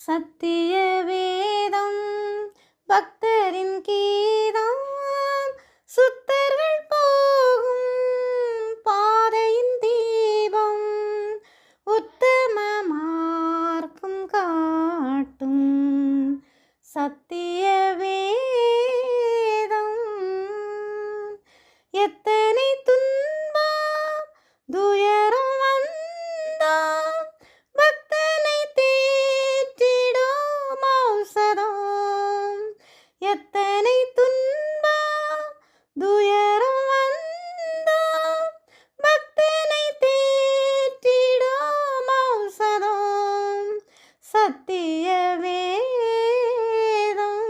சத்திய வேதம் பக்தரின் கீதம் சுத்தர்கள் போகும் பாதையின் தீபம் உத்தம மார்க்கம் காட்டும் சத்திய வேதம் எத்தனை துன்பம் துயரம் வந்தால் பக்தனை தேற்றிடும் ஔஷதம் எத்தனை துன்பம் துயரம் வந்தால் பக்தனை தேற்றிடும் ஔஷதம் சத்திய வேதம்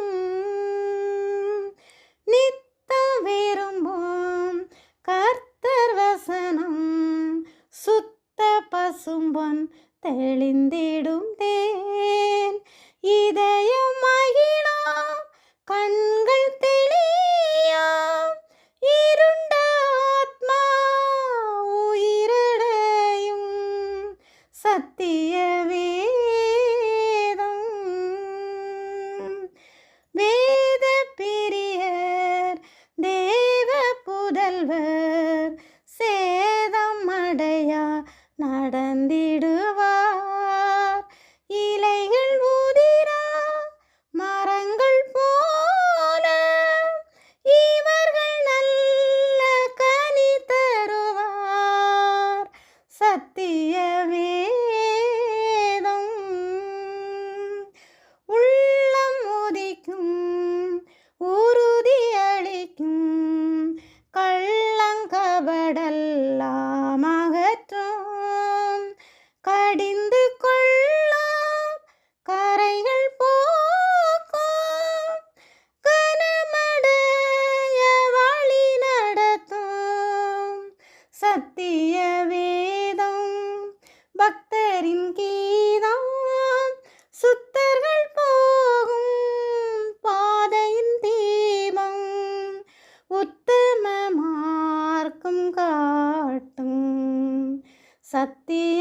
நித்தம் விரும்பும் கர்த்தர் வசனம் சுத்த பசும்பொன் தெளிந்திடும் தேன் இதயம் மகிழாம் கண்கள் தெளியாம் இருண்ட ஆத்மா உயிரடையும் சத்திய வேதம் வேத பிரியர் தேவ புதல்வர் சேதம் அடையா நடந்திடுவார் இலைகள் உதிரா மரங்கள் போல இவர்கள் நல்ல கனி தருவார் சத்திய வேதம் உள்ளம் உதிக்கும் உறுதி அளிக்கும் கள்ளங்கபடெல்லாம் அகற்றும் கடிந்து கொள்ளாம் கரைகள் போக்கும் கனமடைய வழி நடத்தும் சத்திய வேதம் பக்தரின் கீதம் சுத்தர்கள் போகும் பாதையின் தீபம் உத்தம மார்க்கம் காட்டும் சத்திய